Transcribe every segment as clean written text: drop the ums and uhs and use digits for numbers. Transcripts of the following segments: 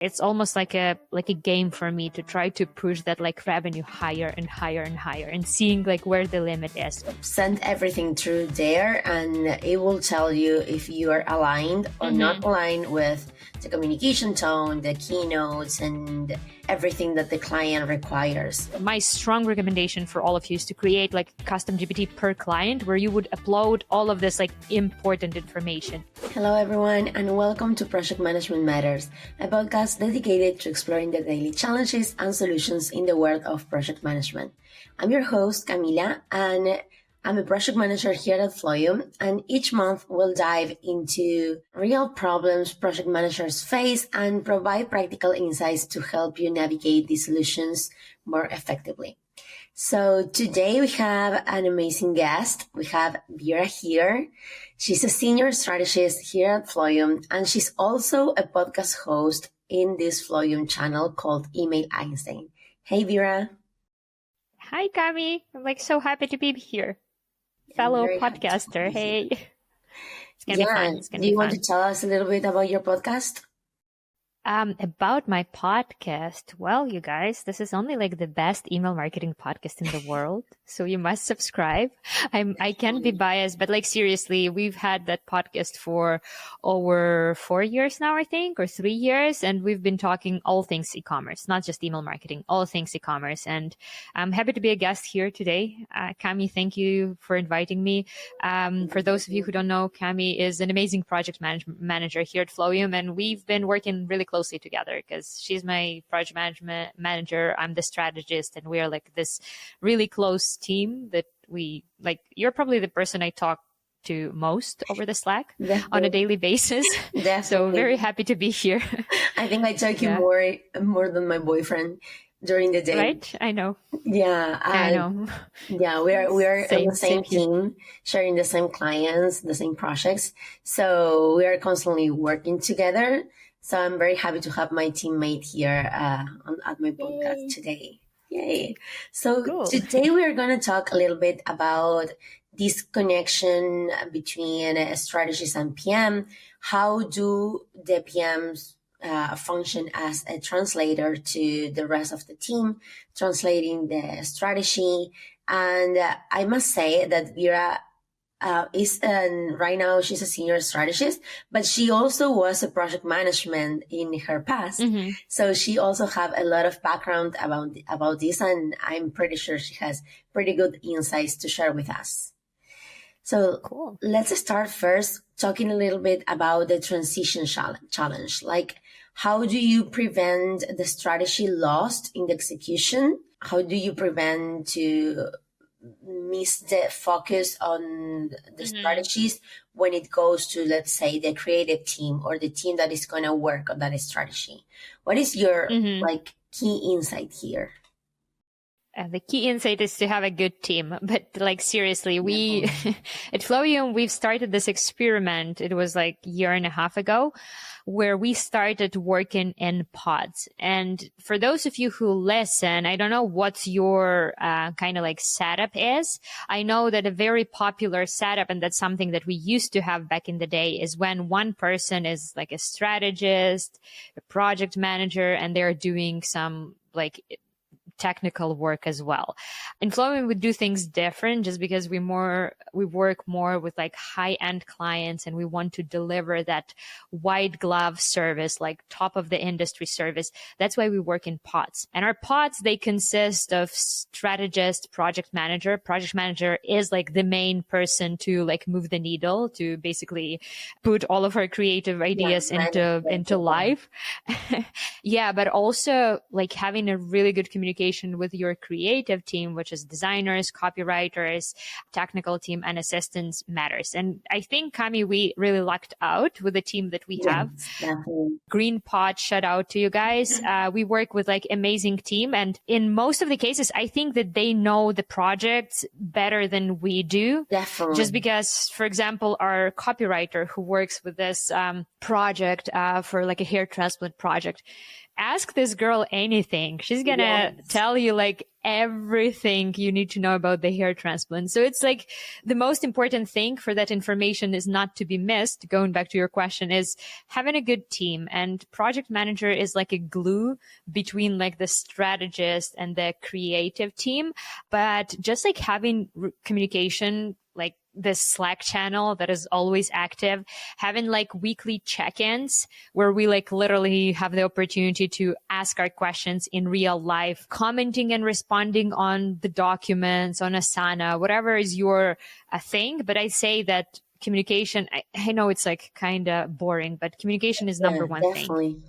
It's almost like a game for me to try to push that like revenue higher and higher and higher and seeing like where the limit is. Send everything through there and it will tell you if you are aligned or not aligned with the communication tone, the keynotes, and everything that the client requires. My strong recommendation for all of you is to create like custom GPT per client where you would upload all of this like important information. Hello everyone and welcome to Project Management Matters, a podcast dedicated to exploring the daily challenges and solutions in the world of project management. I'm your host Camila and I'm a project manager here at Flowium, and each month we'll dive into real problems project managers face and provide practical insights to help you navigate these solutions more effectively. So today we have an amazing guest. We have Vira here. She's a senior strategist here at Flowium, and she's also a podcast host in this Flowium channel called Email Einstein. Hey, Vira. Hi, Cami. I'm like so happy to be here. Fellow podcaster. Hey. It's going to be fun. It's gonna Do you want to tell us a little bit about your podcast? About my podcast. Well, you guys, this is only like the best email marketing podcast in the world. So you must subscribe. I can be biased, but like seriously, we've had that podcast for over 4 years now, I think, or 3 years. And we've been talking all things e-commerce, not just email marketing, all things e-commerce. And I'm happy to be a guest here today. Cami, thank you for inviting me. For those of you who don't know, Cami is an amazing project manager here at Flowium. And we've been working really closely together because she's my project management manager. I'm the strategist, and we are like this really close team that we like. You're probably the person I talk to most over the Slack on a daily basis. Definitely. So very happy to be here. I think I talk you more than my boyfriend during the day. Right? I know. Yeah. I know. Yeah, we are on the same team, sharing the same clients, the same projects. So we are constantly working together. So I'm very happy to have my teammate here at my podcast today. Yay. So cool. Today we are going to talk a little bit about this connection between strategists and PM. How do the PMs function as a translator to the rest of the team, translating the strategy? And I must say that Vira right now she's a senior strategist, but she also was a project management in her past. So she also have a lot of background about this, and I'm pretty sure she has pretty good insights to share with us. So cool. Let's start first talking a little bit about the transition challenge. Like, how do you prevent the strategy lost in the execution? How do you prevent to miss the focus on the strategies when it goes to, let's say, the creative team or the team that is going to work on that strategy? What is your like key insight here? The key insight is to have a good team. But like seriously, we at Flowium, we've started this experiment. It was like a year and a half ago, where we started working in pods. And for those of you who listen, I don't know what your kind of like setup is. I know that a very popular setup, and that's something that we used to have back in the day, is when one person is like a strategist, a project manager, and they're doing some like technical work as well. In Flowium, we do things different just because we work more with like high-end clients, and we want to deliver that white glove service, like top of the industry service. That's why we work in pods. And our pods, they consist of strategist, project manager. Project manager is like the main person to like move the needle, to basically put all of our creative ideas into life. Yeah, but also like having a really good communication with your creative team, which is designers, copywriters, technical team, and assistants matters. And I think, Cami, we really lucked out with the team that we have. Green Pod, shout out to you guys. We work with like amazing team. And in most of the cases, I think that they know the projects better than we do. Definitely. Just because, for example, our copywriter who works with this project for like a hair transplant project, ask this girl anything. She's going to tell you like everything you need to know about the hair transplant. So it's like the most important thing for that information is not to be missed. Going back to your question, is having a good team, and project manager is like a glue between like the strategist and the creative team. But just like having communication, like this Slack channel that is always active, having like weekly check-ins where we like literally have the opportunity to ask our questions in real life, commenting and responding on the documents, on Asana, whatever is your thing. But I say that communication, I know it's like kind of boring, but communication is number one definitely. thing.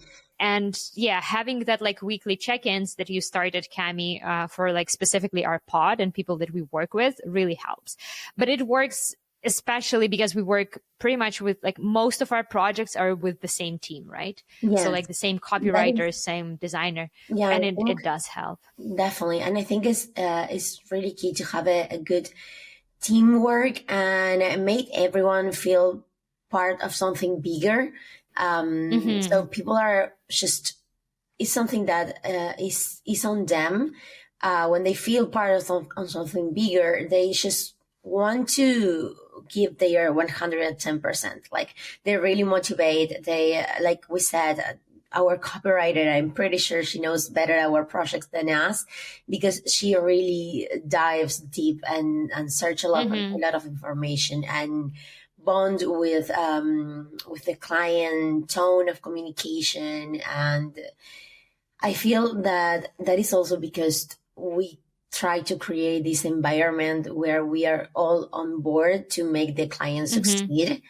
And yeah, having that like weekly check-ins that you started, Cami, for like specifically our pod and people that we work with really helps. But it works especially because we work pretty much with like most of our projects are with the same team, right? Yes. So like the same copywriter, same designer. Yeah, and it does help. Definitely. And I think it's really key to have a good teamwork and make everyone feel part of something bigger. So people are just, it's something that is on them. When they feel part of something bigger, they just want to give their 110%. Like they really motivate. They, like we said, our copywriter, I'm pretty sure she knows better our projects than us, because she really dives deep and search a lot of information and bond with the client, tone of communication. And I feel that is also because we try to create this environment where we are all on board to make the client succeed.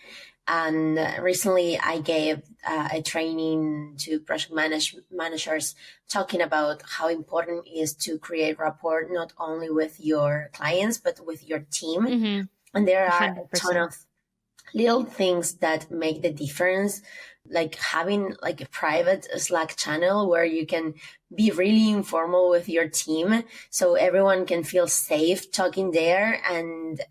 And recently I gave a training to project managers talking about how important it is to create rapport, not only with your clients, but with your team. And there are 100%. A ton of little things that make the difference, like having like a private Slack channel where you can be really informal with your team, so everyone can feel safe talking there and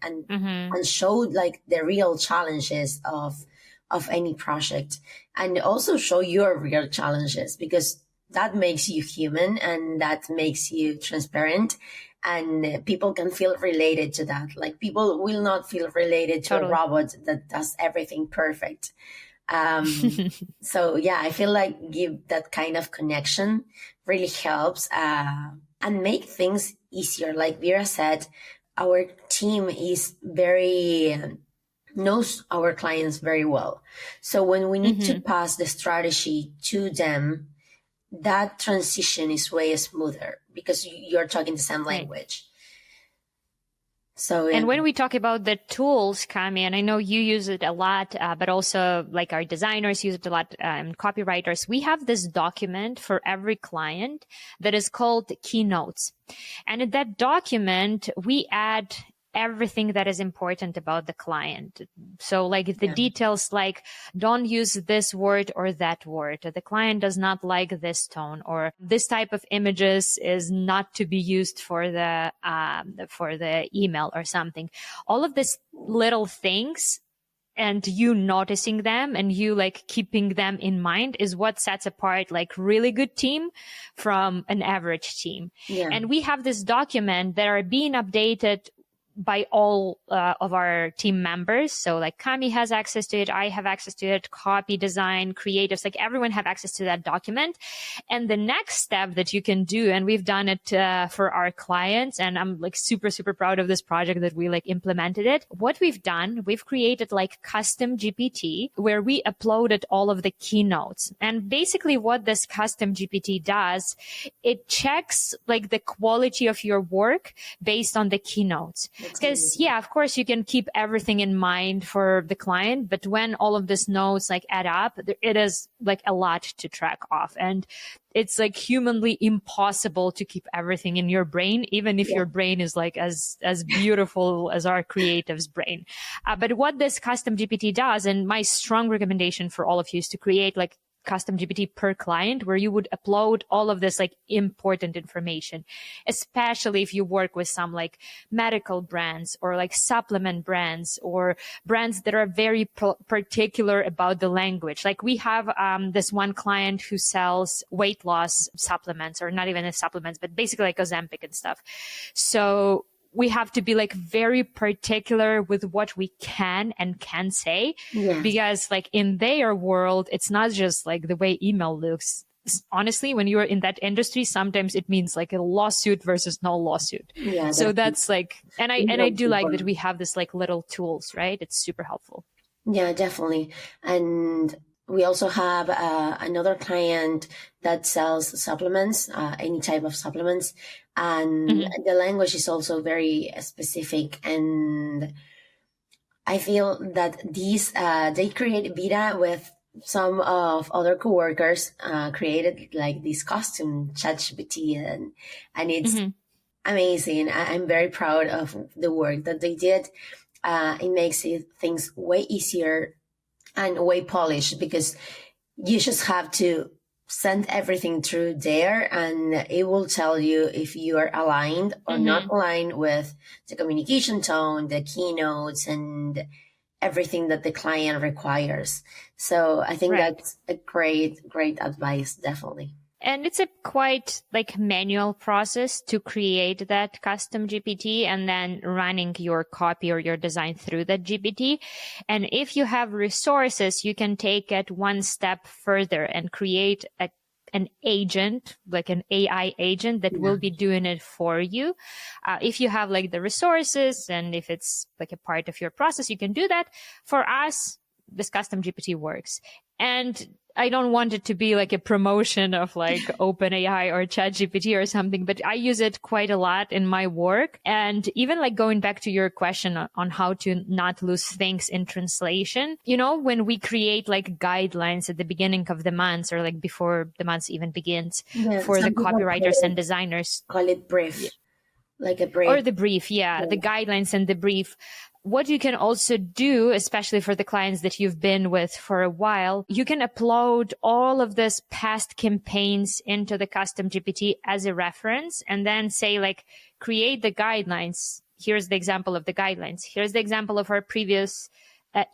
show like the real challenges of any project, and also show your real challenges, because that makes you human and that makes you transparent. And people can feel related to that. Like people will not feel related to a robot that does everything perfect. So yeah, I feel like give that kind of connection really helps and make things easier. Like Vira said, our team is knows our clients very well. So when we need to pass the strategy to them, that transition is way smoother because you're talking the same language. So, and when we talk about the tools, Cami, and I know you use it a lot, but also like our designers use it a lot, and copywriters, we have this document for every client that is called Keynotes. And in that document, we add everything that is important about the client. So like the details, like don't use this word or that word. The client does not like this tone, or this type of images is not to be used for the email or something. All of these little things, and you noticing them and you like keeping them in mind, is what sets apart like really good team from an average team. Yeah. And we have this document that are being updated by all of our team members. So like Cami has access to it, I have access to it, copy, design, creatives, like everyone have access to that document. And the next step that you can do, and we've done it for our clients, and I'm like super, super proud of this project that we like implemented it. What we've done, we've created like custom GPT where we uploaded all of the keynotes. And basically what this custom GPT does, it checks like the quality of your work based on the keynotes. Because yeah, of course you can keep everything in mind for the client, but when all of these notes like add up, it is like a lot to track off, and it's like humanly impossible to keep everything in your brain, even if your brain is like as beautiful as our creative's brain. But what this custom GPT does, and my strong recommendation for all of you, is to create like custom GPT per client where you would upload all of this like important information, especially if you work with some like medical brands or like supplement brands or brands that are very particular about the language. Like we have this one client who sells weight loss supplements, or not even the supplements, but basically like Ozempic and stuff. So we have to be like very particular with what we can and can say, because like in their world, it's not just like the way email looks. Honestly, when you're in that industry, sometimes it means like a lawsuit versus no lawsuit. Yeah, so that's like, and I do like that we have this like little tools, right? It's super helpful. Yeah, definitely. And we also have another client that sells supplements, any type of supplements. And the language is also very specific. And I feel that these, they create Vira with some of other coworkers, created like this custom ChatGPT, and it's amazing. I'm very proud of the work that they did. It makes things way easier and way polished, because you just have to send everything through there and it will tell you if you are aligned or not aligned with the communication tone, the keynotes, and everything that the client requires. So I think that's a great advice, definitely. And it's a quite like manual process to create that custom GPT and then running your copy or your design through that GPT. And if you have resources, you can take it one step further and create an agent, like an AI agent that will be doing it for you. If you have like the resources and if it's like a part of your process, you can do that. For us, this custom GPT works. And I don't want it to be like a promotion of like OpenAI or ChatGPT or something, but I use it quite a lot in my work. And even like going back to your question on how to not lose things in translation, you know, when we create like guidelines at the beginning of the month or like before the month even begins for the copywriters and designers. Call it brief, like a brief. Or the brief, the guidelines and the brief. What you can also do, especially for the clients that you've been with for a while, you can upload all of this past campaigns into the custom GPT as a reference and then say like, create the guidelines. Here's the example of the guidelines. Here's the example of our previous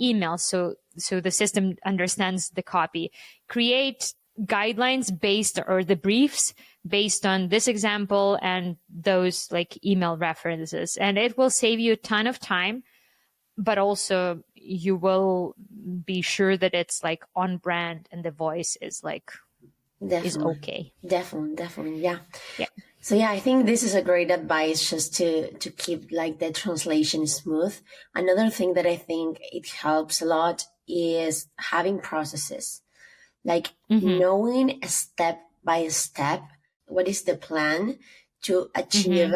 email. So the system understands the copy. Create guidelines based, or the briefs based on this example and those like email references. And it will save you a ton of time. But also you will be sure that it's like on brand and the voice is like, is okay. Definitely. Yeah. So I think this is a great advice, just to keep like the translation smooth. Another thing that I think it helps a lot is having processes, like knowing step by step, what is the plan to achieve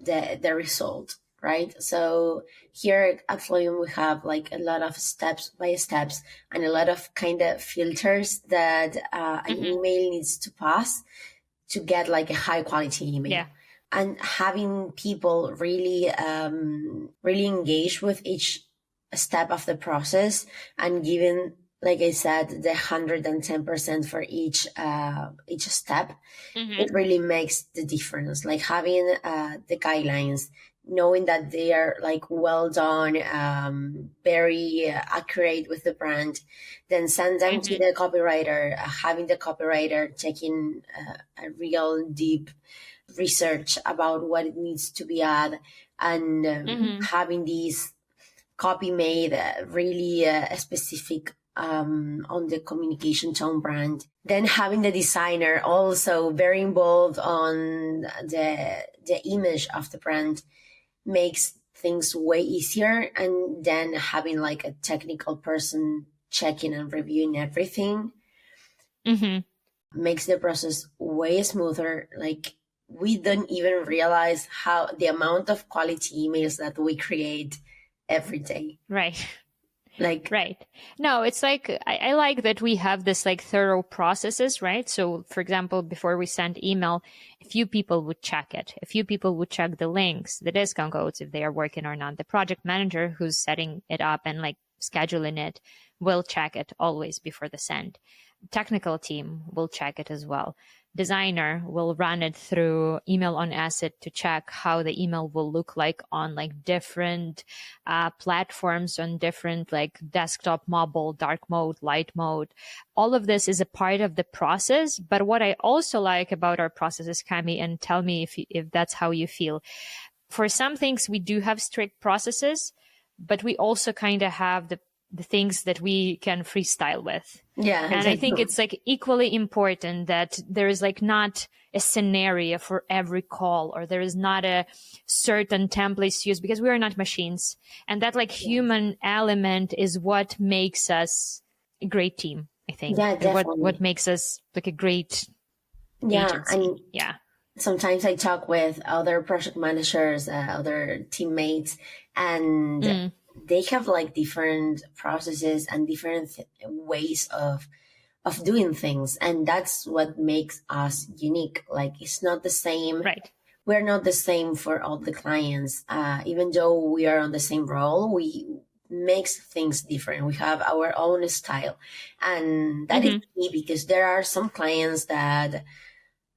the result. Right. So here at Flowium, we have like a lot of steps by steps and a lot of kind of filters that an email needs to pass to get like a high quality email. Yeah. And having people really engage with each step of the process and giving, like I said, the 110% for each step, it really makes the difference. Like having the guidelines, knowing that they are like well done, very accurate with the brand, then send them to the copywriter, having the copywriter taking a real deep research about what it needs to be added, and having these copy made really specific on the communication tone brand. Then having the designer also very involved on the image of the brand makes things way easier. And then having like a technical person checking and reviewing everything makes the process way smoother. Like we don't even realize how the amount of quality emails that we create every day. Right. No, it's like, I like that we have this like thorough processes, right? So for example, before we send email, a few people would check it. A few people would check the links, the discount codes, if they are working or not. The project manager who's setting it up and like scheduling it will check it always before the send. technical team will check it as well. Designer will run it through email on asset to check how the email will look like on like different platforms, on different like desktop, mobile, dark mode, light mode. All of this is a part of the process. But what I also like about our process is, Cami, and tell me if that's how you feel. For some things, we do have strict processes, but we also kind of have the things that we can freestyle with. Yeah. And I think it's like equally important that there is like not a scenario for every call, or there is not a certain templates used, because we are not machines. And that like human element is what makes us a great team, I think. Yeah, definitely. What makes us like a great agency. Yeah. Sometimes I talk with other project managers, other teammates, and they have like different processes and different ways of doing things. And that's what makes us unique. Like, it's not the same. Right. We're not the same for all the clients. Even though we are on the same role, we makes things different. We have our own style. And that is key, because there are some clients that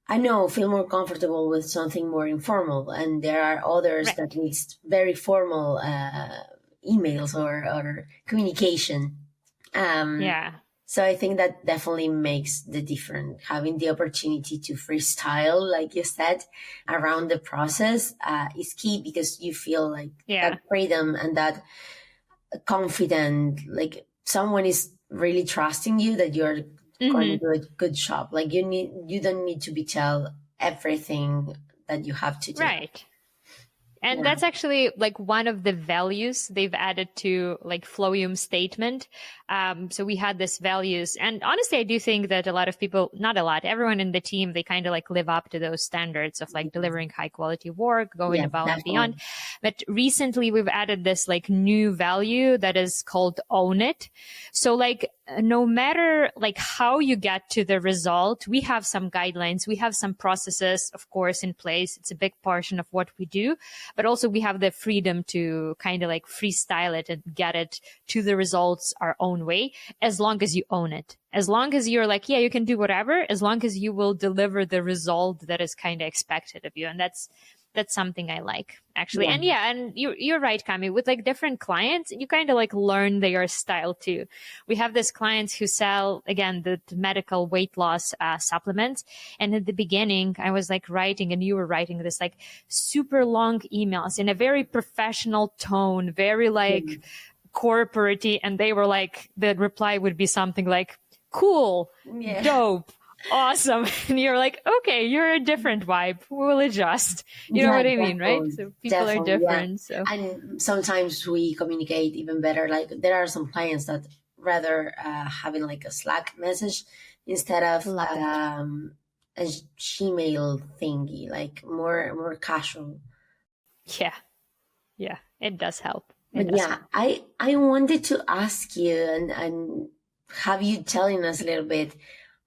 I know feel more comfortable with something more informal. And there are others that need very formal emails or communication. So I think that definitely makes the difference. Having the opportunity to freestyle, like you said, around the process is key, because you feel like that freedom and that confident, like someone is really trusting you that you're going to do a good job. Like you don't need to be tell everything that you have to do. Right. And that's actually like one of the values they've added to like Flowium statement. So we had this values, and honestly, I do think that a lot of people, not a lot, everyone in the team, they kind of like live up to those standards of like delivering high quality work, going above and beyond. But recently we've added this like new value that is called own it. So like, no matter like how you get to the result, we have some guidelines, we have some processes, of course, in place. It's a big portion of what we do, but also we have the freedom to kind of like freestyle it and get it to the results our own way, as long as you own it. As long as you're like, yeah, you can do whatever, as long as you will deliver the result that is kind of expected of you. And that's something I like, actually. Yeah. And you're right, Cami, with like different clients, you kind of like learn their style too. We have these clients who sell, again, the medical weight loss supplements. And at the beginning, I was like writing, and you were writing this like super long emails in a very professional tone, very like corporate-y. And they were like, the reply would be something like, cool, dope, awesome. And you're like, okay, you're a different vibe. We'll adjust. You know what I mean, right? So people are different. So. And sometimes we communicate even better. Like, there are some clients that rather having like a Slack message instead of a Gmail thingy, like more casual. Yeah, it does help. I wanted to ask you and have you telling us a little bit,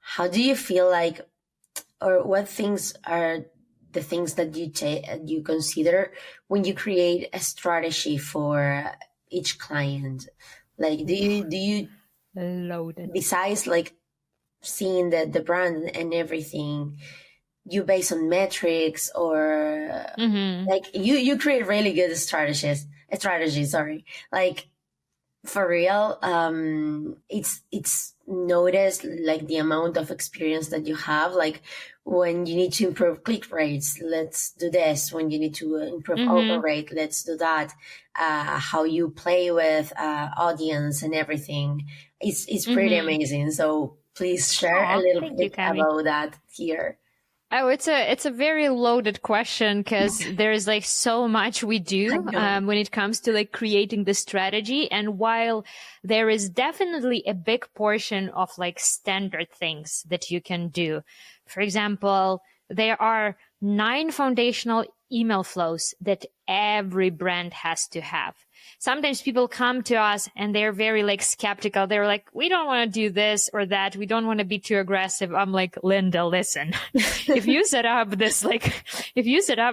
how do you feel like, or what things are the things that you consider when you create a strategy for each client? Like, do you loaded, besides like seeing the brand and everything, you base on metrics, or like you create really good strategies, sorry. Like, for real, it's noticed, like the amount of experience that you have. Like, when you need to improve click rates, let's do this. When you need to improve open rate, let's do that. How you play with audience and everything, it's pretty amazing. So please share a little bit about that here. Oh, it's a very loaded question, because there's like so much we do when it comes to like creating the strategy. And while there is definitely a big portion of like standard things that you can do, for example, there are 9 foundational email flows that every brand has to have. sometimes people come to us and they're very like skeptical. They're like, we don't want to do this or that. We don't want to be too aggressive. I'm like, Linda, listen, if you set up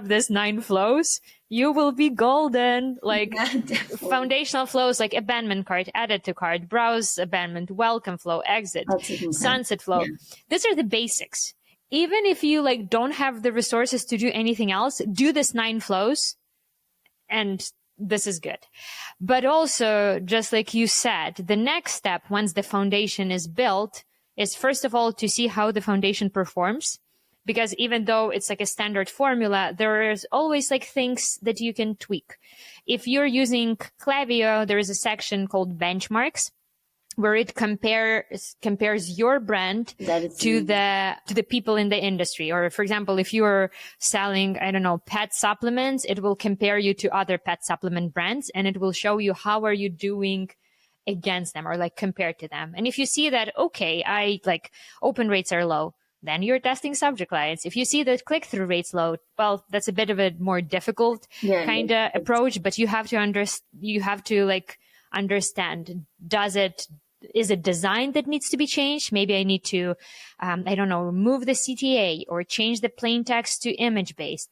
this 9 flows, you will be golden. Like foundational flows, like abandonment cart, added to cart, browse abandonment, welcome flow, exit, sunset flow. Yeah. These are the basics. Even if you like don't have the resources to do anything else, do this 9 flows and this is good. But also, just like you said, the next step once the foundation is built is first of all to see how the foundation performs. Because even though it's like a standard formula, there is always like things that you can tweak. If you're using Klaviyo, there is a section called benchmarks where it compares your brand to the people in the industry. Or for example, if you are selling, I don't know, pet supplements, it will compare you to other pet supplement brands and it will show you how are you doing against them or like compared to them. And if you see that, okay, open rates are low, then you're testing subject lines. If you see that click-through rates low, well, that's a bit of a more difficult kind of approach, but you have to understand, is it design that needs to be changed? Maybe I need to, remove the CTA or change the plain text to image based.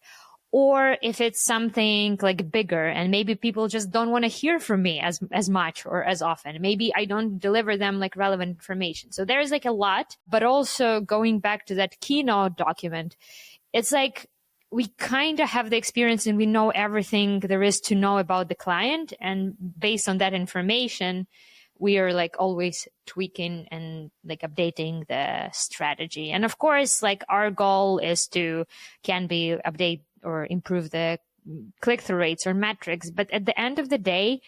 Or if it's something like bigger and maybe people just don't want to hear from me as much or as often. Maybe I don't deliver them like relevant information. So there's like a lot, but also going back to that keynote document, it's like we kind of have the experience and we know everything there is to know about the client. And based on that information, we are like always tweaking and like updating the strategy. And of course, like our goal is to update or improve the click-through rates or metrics. But at the end of the day,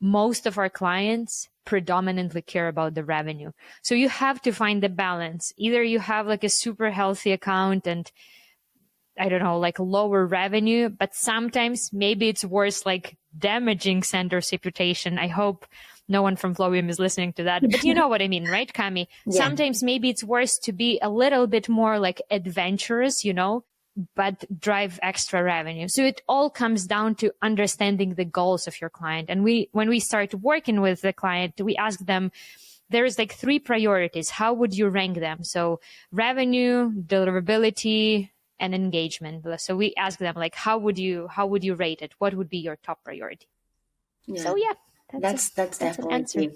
most of our clients predominantly care about the revenue. So you have to find the balance. Either you have like a super healthy account and like lower revenue, but sometimes maybe it's worse like damaging Sender's reputation. I hope no one from Flowium is listening to that, but you know what I mean, right, Cami? Yeah. Sometimes maybe it's worse to be a little bit more like adventurous, but drive extra revenue. So it all comes down to understanding the goals of your client. And when we start working with the client, we ask them, there's like 3 priorities. How would you rank them? So revenue, deliverability, and engagement. So we ask them like, how would you rate it? What would be your top priority? Yeah. So yeah. That's definitely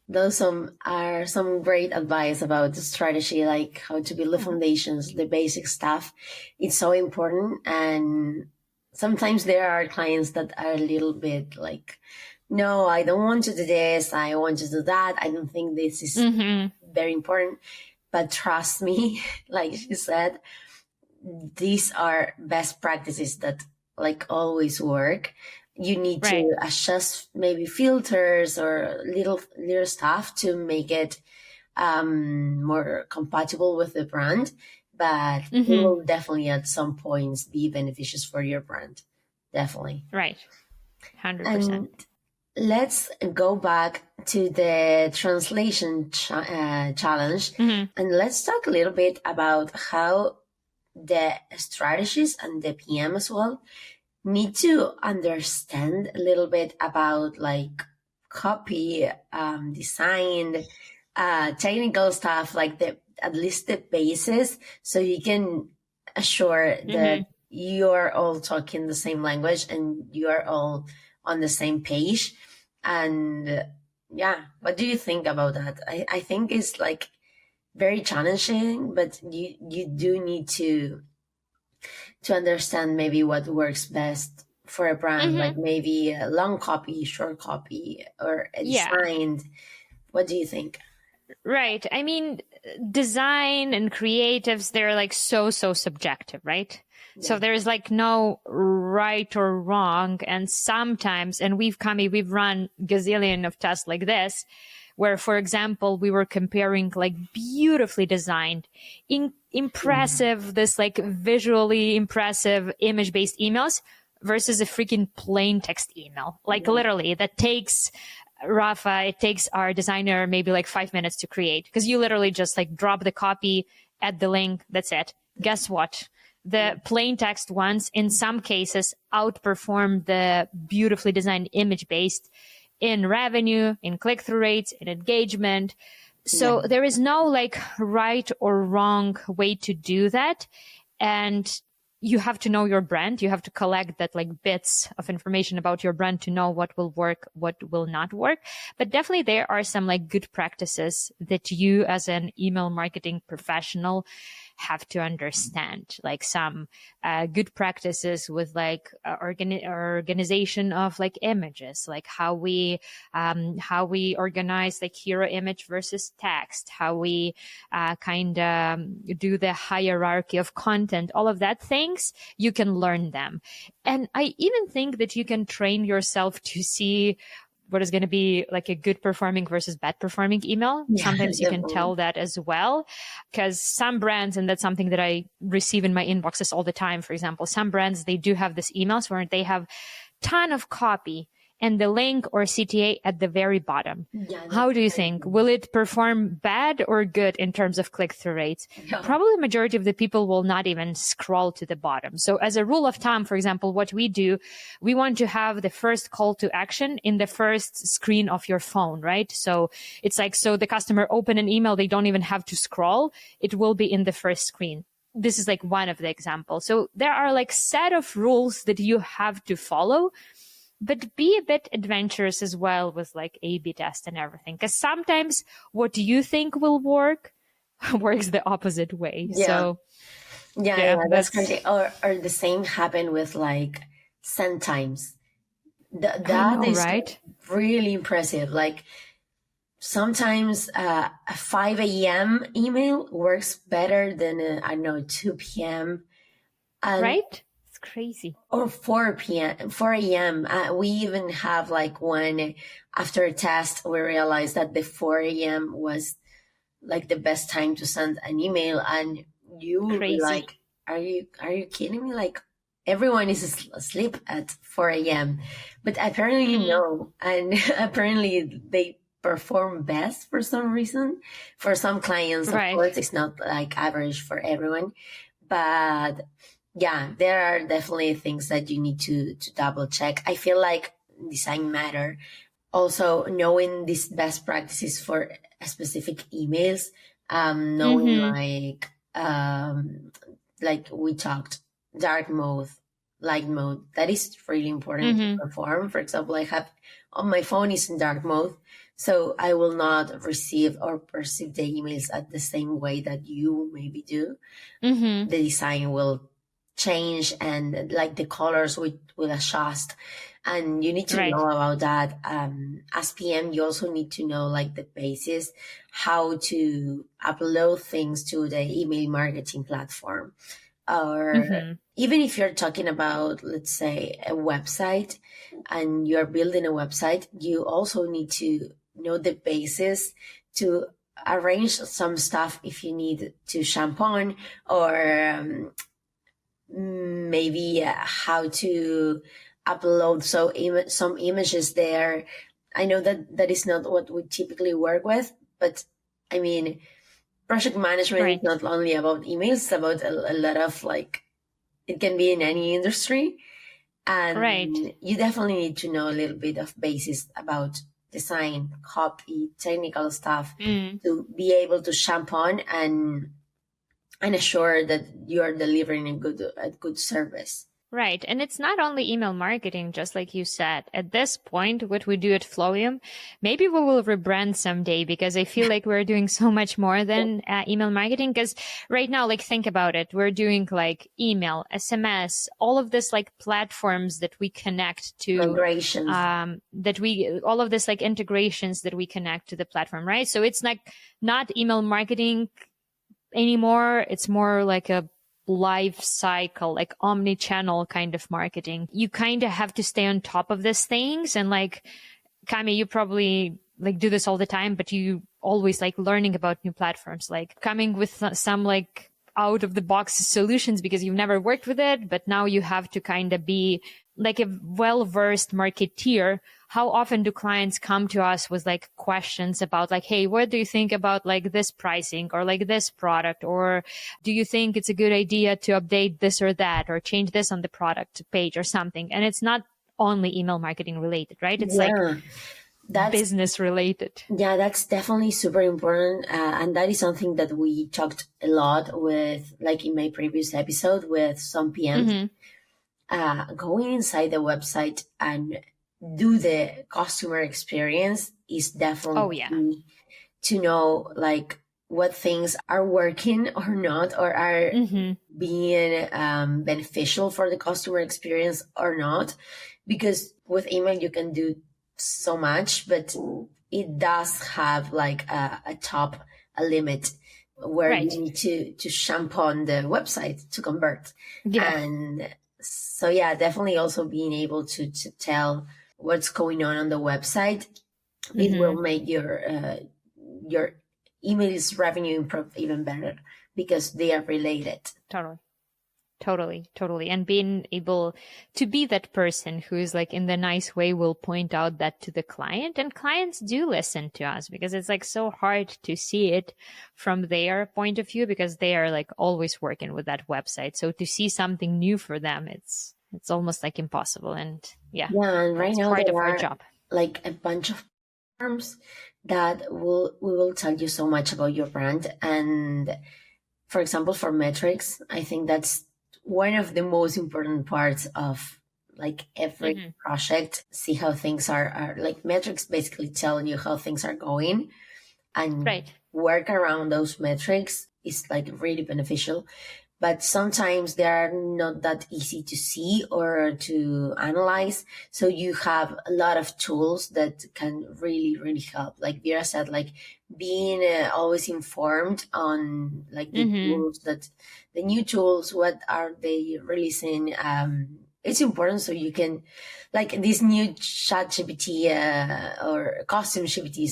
those are some great advice about the strategy, like how to build the foundations, the basic stuff. It's so important. And sometimes there are clients that are a little bit like, no, I don't want to do this. I want to do that. I don't think this is very important. But trust me, like she said, these are best practices that like always work. You need to adjust maybe filters or little stuff to make it more compatible with the brand, but it will definitely at some points be beneficial for your brand. Definitely. Right. 100%. And let's go back to the translation challenge and let's talk a little bit about how the strategists and the PM as well need to understand a little bit about like copy, design, technical stuff, like at least the basis, so you can assure that you're all talking the same language and you're all on the same page. And what do you think about that? I think it's like very challenging, but you do need to understand maybe what works best for a brand, like maybe a long copy, short copy, or a designed. What do you think? Right. I mean, design and creatives, they're like so subjective, right? Yeah. So there's like no right or wrong. And sometimes, and we've run gazillion of tests like this, where, for example, we were comparing like beautifully designed, impressive, this like visually impressive image-based emails versus a freaking plain text email. Like literally that takes Rafa, it takes our designer maybe like 5 minutes to create, because you literally just like drop the copy, add the link. That's it. Guess what? The plain text ones, in some cases, outperform the beautifully designed image based in revenue, in click-through rates, in engagement. So there is no like right or wrong way to do that. And you have to know your brand. You have to collect that like bits of information about your brand to know what will work, what will not work. But definitely there are some like good practices that you as an email marketing professional have to understand, like some good practices with like organization of like images, like how we organize like hero image versus text, how we kind of do the hierarchy of content, all of that things, you can learn them. And I even think that you can train yourself to see what is going to be like a good performing versus bad performing email. Yeah, sometimes you can tell that as well, because some brands, and that's something that I receive in my inboxes all the time. For example, some brands, they do have this emails where they have ton of copy and the link or CTA at the very bottom. Yeah, how do you think? Will it perform bad or good in terms of click-through rates? Yeah. Probably the majority of the people will not even scroll to the bottom. So as a rule of thumb, for example, what we do, we want to have the first call to action in the first screen of your phone, right? So it's like, so the customer open an email, they don't even have to scroll. It will be in the first screen. This is like one of the examples. So there are like set of rules that you have to follow, but be a bit adventurous as well with like A/B test and everything. Because sometimes what you think will work works the opposite way. Yeah. So that's crazy. Or the same happen with like send times. That is right? Really impressive. Like sometimes a 5 a.m. email works better than I don't know, 2 p.m. Right? Crazy. Or 4 a.m. We even have like one after a test, we realized that the 4 a.m. was like the best time to send an email. And you would be like, are you kidding me? Like everyone is asleep at 4 a.m. But apparently no. And apparently they perform best for some reason. For some clients, of course, it's not like average for everyone. But yeah, there are definitely things that you need to double check. I feel like design matter. Also knowing these best practices for specific emails, knowing like we talked, dark mode, light mode, that is really important to perform. For example, I have on my phone is in dark mode, so I will not receive or perceive the emails at the same way that you maybe do. The design will change and like the colors will adjust, and you need to know about that. As PM, you also need to know like the basis, how to upload things to the email marketing platform. Or even if you're talking about, let's say, a website and you're building a website, you also need to know the basis to arrange some stuff if you need to shampoo or maybe how to upload some images there. I know that is not what we typically work with, but I mean, project management is not only about emails, it's about a lot of like, it can be in any industry. And you definitely need to know a little bit of basis about design, copy, technical stuff to be able to shampoo and assure that you are delivering a good service. Right. And it's not only email marketing, just like you said. At this point, what we do at Flowium, maybe we will rebrand someday, because I feel like we're doing so much more than email marketing. Because right now, like, think about it. We're doing like email, SMS, all of this like platforms that we connect to. Integrations. All of this like integrations that we connect to the platform, right? So it's like not email marketing anymore. It's more like a life cycle, like omni-channel kind of marketing. You kind of have to stay on top of these things. And like, Kami, you probably like do this all the time, but you always like learning about new platforms, like coming with some like out of the box solutions because you've never worked with it, but now you have to kind of be like a well-versed marketeer. How often do clients come to us with like questions about like, hey, what do you think about like this pricing or like this product? Or do you think it's a good idea to update this or that or change this on the product page or something? And it's not only email marketing related, right? It's like that's business related. Yeah, that's definitely super important. And that is something that we talked a lot with, like in my previous episode with some PMs. Going inside the website and do the customer experience is definitely key to know like what things are working or not, or are being beneficial for the customer experience or not. Because with email, you can do so much, but it does have like a limit where you need to shampoo on the website to convert. And so, yeah, definitely also being able to tell what's going on the website, it will make your emails revenue improve even better because they are related. Totally. And being able to be that person who's like in the nice way will point out that to the client, and clients do listen to us because it's like so hard to see it from their point of view because they are like always working with that website. So to see something new for them, it's almost like impossible. And and right now part of our job. Like a bunch of terms that we will tell you so much about your brand. And for example, for metrics, I think that's one of the most important parts of like every project. See how things are like metrics basically tell you how things are going, and work around those metrics is like really beneficial. But sometimes they are not that easy to see or to analyze. So you have a lot of tools that can really, really help. Like Vira said, like being always informed on like the tools the new tools, what are they releasing? It's important so you can, like this new ChatGPT or custom GPT,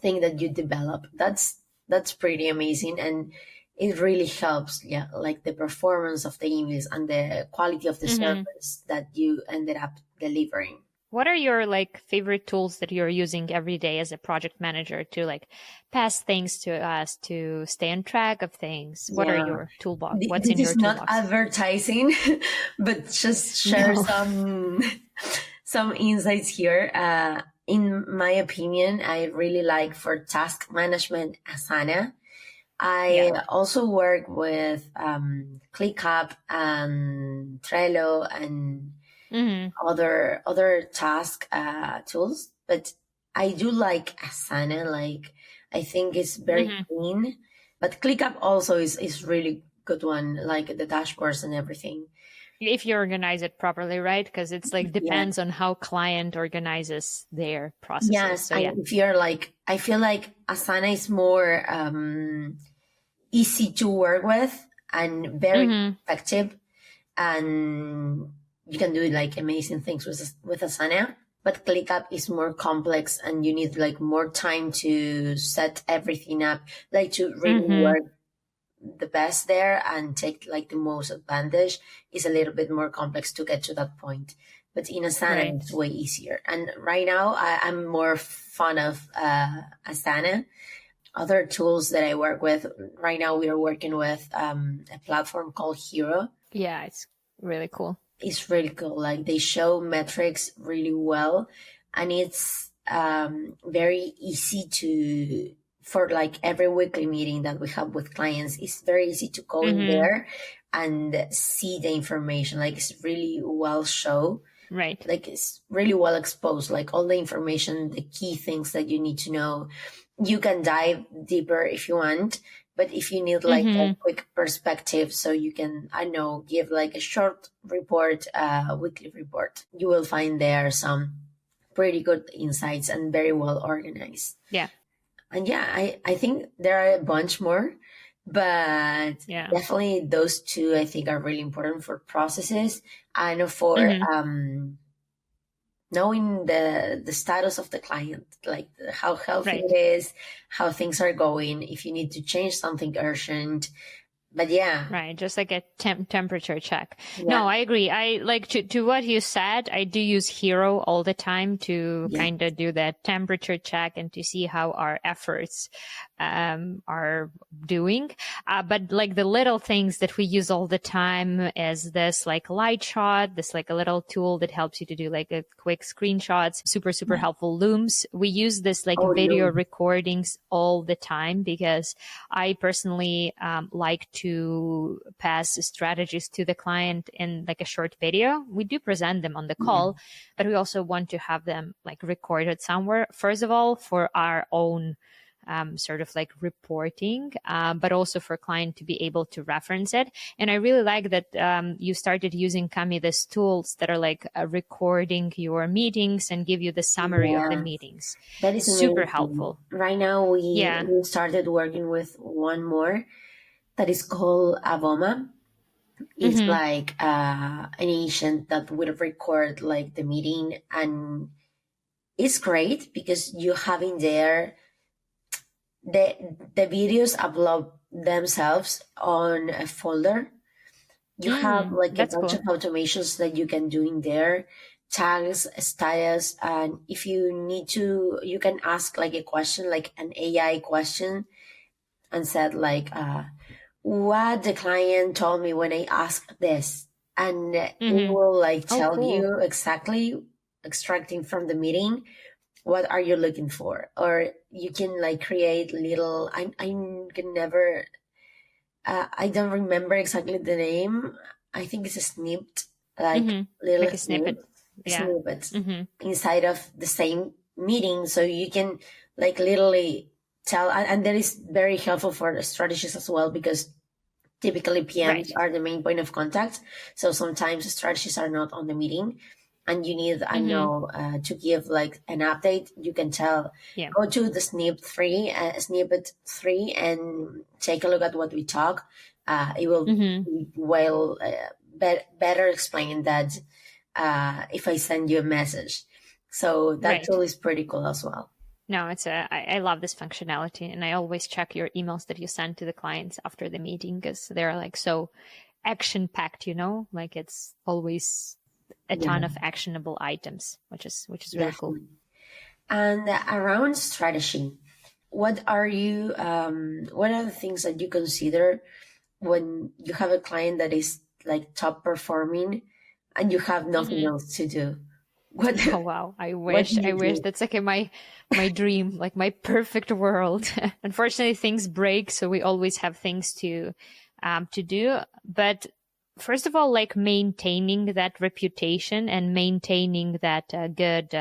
thing that you develop. That's pretty amazing. And it really helps, like the performance of the emails and the quality of the service that you ended up delivering. What are your like favorite tools that you're using every day as a project manager to like pass things to us, to stay on track of things? What are your toolbox? What's in your toolbox? This is not advertising, but just share some insights here. In my opinion, I really like for task management Asana. I also work with ClickUp and Trello and other task tools, but I do like Asana. Like I think it's very clean, but ClickUp also is really good one, like the dashboards and everything. If you organize it properly, right? Because it's like depends on how client organizes their processes. Yes, so, if you're like, I feel like Asana is more easy to work with and very effective, and you can do like amazing things with Asana. But ClickUp is more complex and you need like more time to set everything up, like to really work the best there and take like the most advantage. Is a little bit more complex to get to that point. But in Asana, it's way easier. And right now I'm more fond of Asana. Other tools that I work with right now, we are working with a platform called Hero. Yeah, it's really cool. It's really cool. Like they show metrics really well, and it's very easy for like every weekly meeting that we have with clients. It's very easy to go in there and see the information. Like it's really well shown. Right. Like it's really well exposed. Like all the information, the key things that you need to know. You can dive deeper if you want, but if you need like a quick perspective, so you can, I know, give like a short report, weekly report, you will find there some pretty good insights and very well organized. Yeah. And I think there are a bunch more, but definitely those two I think are really important for processes and for knowing the status of the client, like how healthy Right. it is, how things are going, if you need to change something urgent. But yeah. Right. Just like a temperature check. Yeah. No, I agree. I like to what you said. I do use Hero all the time to kind of do that temperature check and to see how our efforts are doing. But like the little things that we use all the time is this like light shot, this like a little tool that helps you to do like a quick screenshots, super helpful. Looms. We use this like video recordings all the time because I personally like to pass strategies to the client in like a short video. We do present them on the call, but we also want to have them like recorded somewhere. First of all, for our own sort of like reporting, but also for client to be able to reference it. And I really like that you started using, Cami, these tools that are like recording your meetings and give you the summary of the meetings. That is super amazing. Helpful. Right now we started working with one more that is called Avoma. It's like an agent that will record like the meeting, and it's great because you have in there the videos upload themselves on a folder. You have like a bunch of automations that you can do in there, tags, status, and if you need to, you can ask like a question, like an AI question, and said like, what the client told me when I asked this, and it will like tell you exactly, extracting from the meeting, what are you looking for? Or you can like create little, I can never, I don't remember exactly the name. I think it's a snippet, like little like a snippet. Snippets inside of the same meeting. So you can like literally tell, and that is very helpful for the strategists as well, because typically PMs are the main point of contact. So sometimes strategists are not on the meeting and you need, to give like an update. You can tell, go to the snippet 3 and take a look at what we talk. It will better explain that if I send you a message. So that tool is pretty cool as well. No, I love this functionality, and I always check your emails that you send to the clients after the meeting because they're like so action packed, like it's always a ton of actionable items, which is really cool. And around strategy, what are the things that you consider when you have a client that is like top performing and you have nothing else to do? Oh wow! I wish that's like my dream, like my perfect world. Unfortunately, things break, so we always have things to do. But first of all, like maintaining that reputation and maintaining that good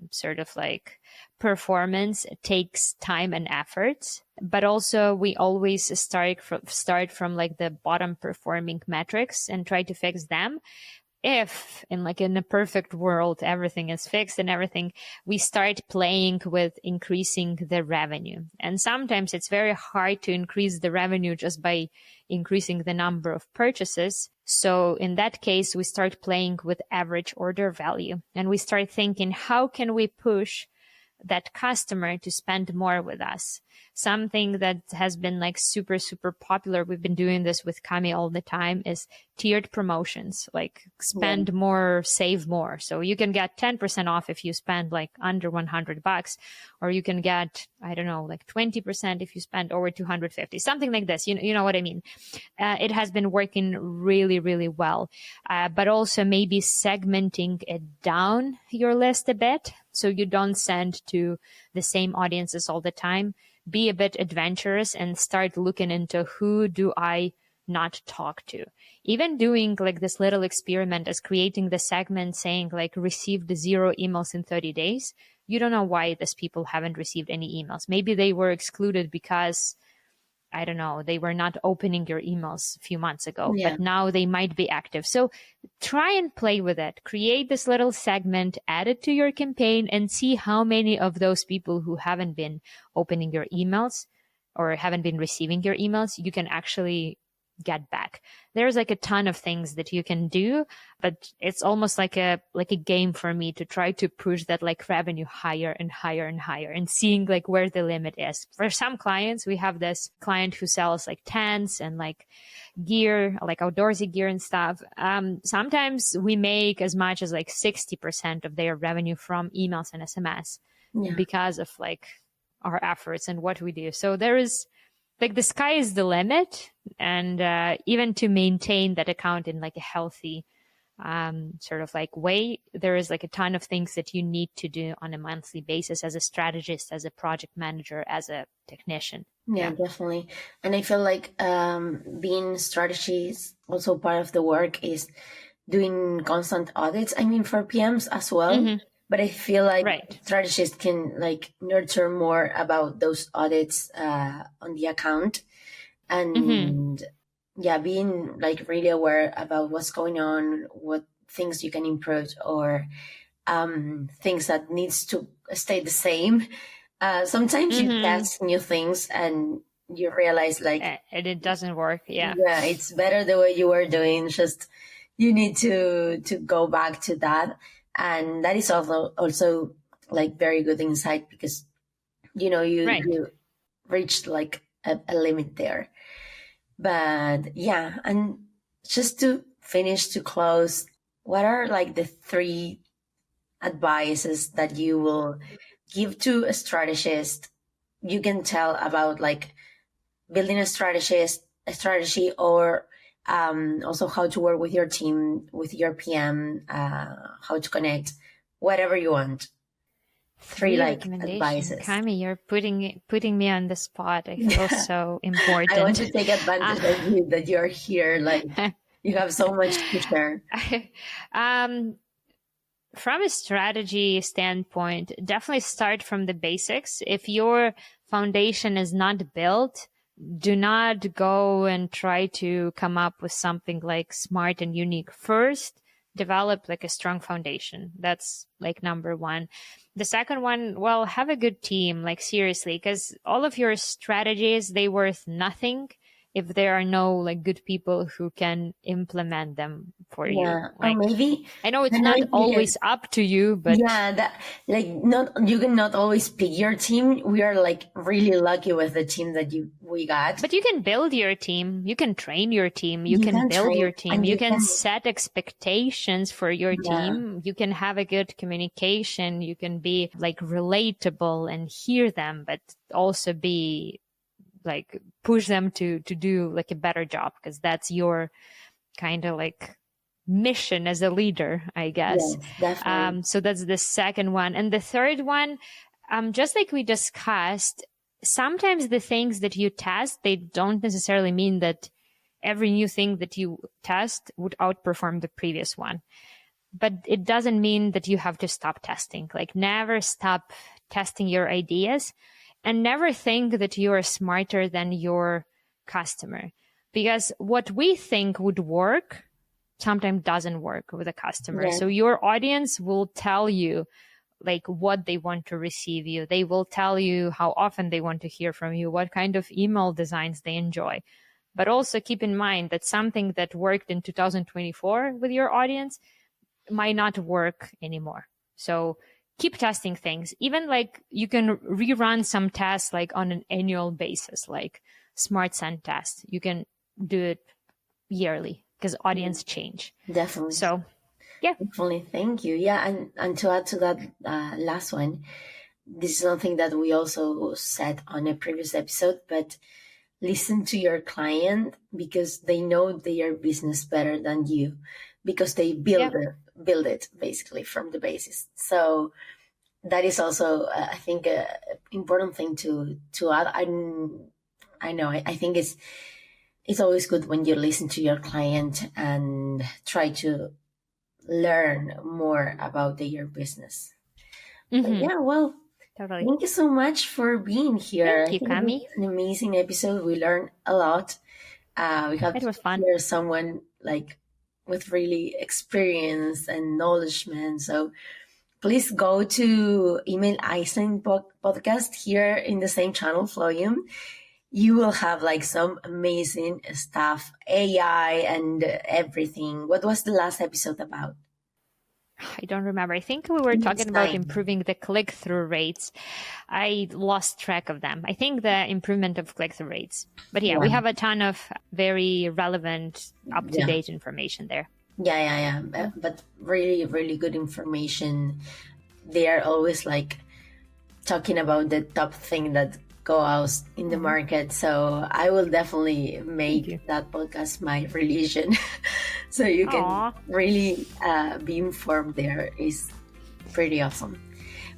sort of like performance takes time and effort. But also, we always start from like the bottom performing metrics and try to fix them. If in a perfect world everything is fixed and everything, we start playing with increasing the revenue. And sometimes it's very hard to increase the revenue just by increasing the number of purchases. So in that case, we start playing with average order value, and we start thinking, how can we push that customer to spend more with us? Something that has been like super popular, we've been doing this with Cami all the time, is tiered promotions, like spend more, save more. So you can get 10% off if you spend like under $100, or you can get, I don't know, like 20% if you spend over 250, something like this. You know what I mean? It has been working really, really well. But also maybe segmenting it down your list a bit, so you don't send to the same audiences all the time. Be a bit adventurous and start looking into who do I not talk to. Even doing like this little experiment as creating the segment saying like received 0 emails in 30 days. You don't know why these people haven't received any emails. Maybe they were excluded because, I don't know, they were not opening your emails a few months ago, but now they might be active. So try and play with it. Create this little segment, add it to your campaign, and see how many of those people who haven't been opening your emails or haven't been receiving your emails, you can actually get back. There's like a ton of things that you can do, but it's almost like a game for me to try to push that like revenue higher and higher and higher, and seeing like where the limit is. For some clients, we have this client who sells like tents and like gear, like outdoorsy gear and stuff. Sometimes we make as much as like 60% of their revenue from emails and SMS because of like our efforts and what we do. So there is like the sky is the limit, and even to maintain that account in like a healthy sort of like way, there is like a ton of things that you need to do on a monthly basis as a strategist, as a project manager, as a technician. Yeah, definitely. And I feel like being strategist, also part of the work is doing constant audits. I mean, for PMs as well. But I feel like strategists can like nurture more about those audits on the account, and being like really aware about what's going on, what things you can improve, or things that needs to stay the same. Sometimes you test new things and you realize like and it doesn't work. Yeah, it's better the way you were doing. Just you need to go back to that. And that is also like very good insight, because, you know, you reached like a limit there. But yeah, and just to finish, to close, what are like the 3 advices that you will give to a strategist? You can tell about like building a strategy, or also how to work with your team, with your PM, how to connect, whatever you want. 3 like advices. Kami, you're putting me on the spot. I feel so important. I want to take advantage of you that you're here. Like you have so much to share. From a strategy standpoint, definitely start from the basics. If your foundation is not built, do not go and try to come up with something like smart and unique. First, develop like a strong foundation. That's like number 1. The second one, well, have a good team, like seriously, because all of your strategies, they worth nothing if there are no like good people who can implement them for you. Like, or maybe I know it's not always up to you, but that like you cannot always pick your team. We are like really lucky with the team that we got. But you can build your team. You can train your team. You can build your team. You can set expectations for your team. You can have a good communication. You can be like relatable and hear them, but also be like push them to do like a better job, because that's your kind of like mission as a leader, I guess. Yes, definitely. So that's the second one. And the third one, just like we discussed, sometimes the things that you test, they don't necessarily mean that every new thing that you test would outperform the previous one. But it doesn't mean that you have to stop testing. Like never stop testing your ideas. And never think that you are smarter than your customer, because what we think would work sometimes doesn't work with a customer. Yeah. So your audience will tell you like what they want to receive you. They will tell you how often they want to hear from you, what kind of email designs they enjoy. But also keep in mind that something that worked in 2024 with your audience might not work anymore. So keep testing things. Even like you can rerun some tests like on an annual basis, like smart send test. You can do it yearly because audience change. Definitely. So yeah. Definitely. Thank you. Yeah. And to add to that last one, this is something that we also said on a previous episode, but listen to your client, because they know their business better than you, because they build it basically from the basis. So that is also, I think, an important thing to add. I know. I think it's always good when you listen to your client and try to learn more about their business. Yeah, well, totally. Thank you so much for being here. Thank you, Kami. An amazing episode. We learned a lot. We have it was fun. Hear someone like with really experience and knowledgement. So please go to Email Einstein podcast here in the same channel, Flowium. you will have like some amazing stuff, AI and everything. What was the last episode about? I don't remember. I think we were talking about improving the click-through rates. I lost track of them. I think the improvement of click-through rates. But yeah, we have a ton of very relevant, up-to-date information there. Yeah. But really, really good information. They are always like talking about the top thing that go out in the market. So I will definitely make that podcast my religion. So you can really be informed there. Is pretty awesome.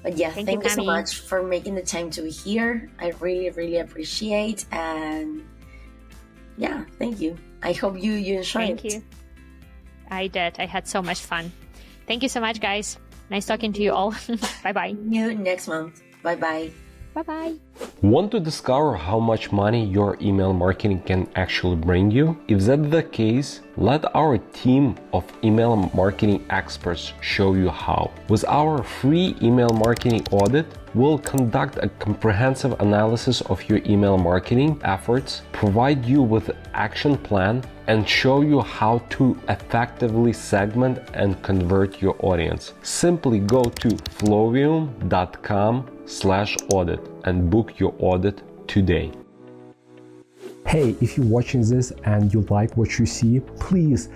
But yeah, thank you so much for making the time to be here. I really, really appreciate. And yeah, thank you. I hope you enjoyed it. Thank you. I did. I had so much fun. Thank you so much, guys. Nice talking to you all. Bye-bye. See you next month. Bye-bye. Bye-bye. Want to discover how much money your email marketing can actually bring you? If that's the case, let our team of email marketing experts show you how. With our free email marketing audit, we'll conduct a comprehensive analysis of your email marketing efforts, provide you with an action plan, and show you how to effectively segment and convert your audience. Simply go to flowium.com/audit and book your audit today. Hey, if you're watching this and you like what you see, please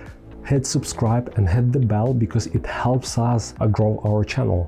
hit subscribe and hit the bell because it helps us grow our channel.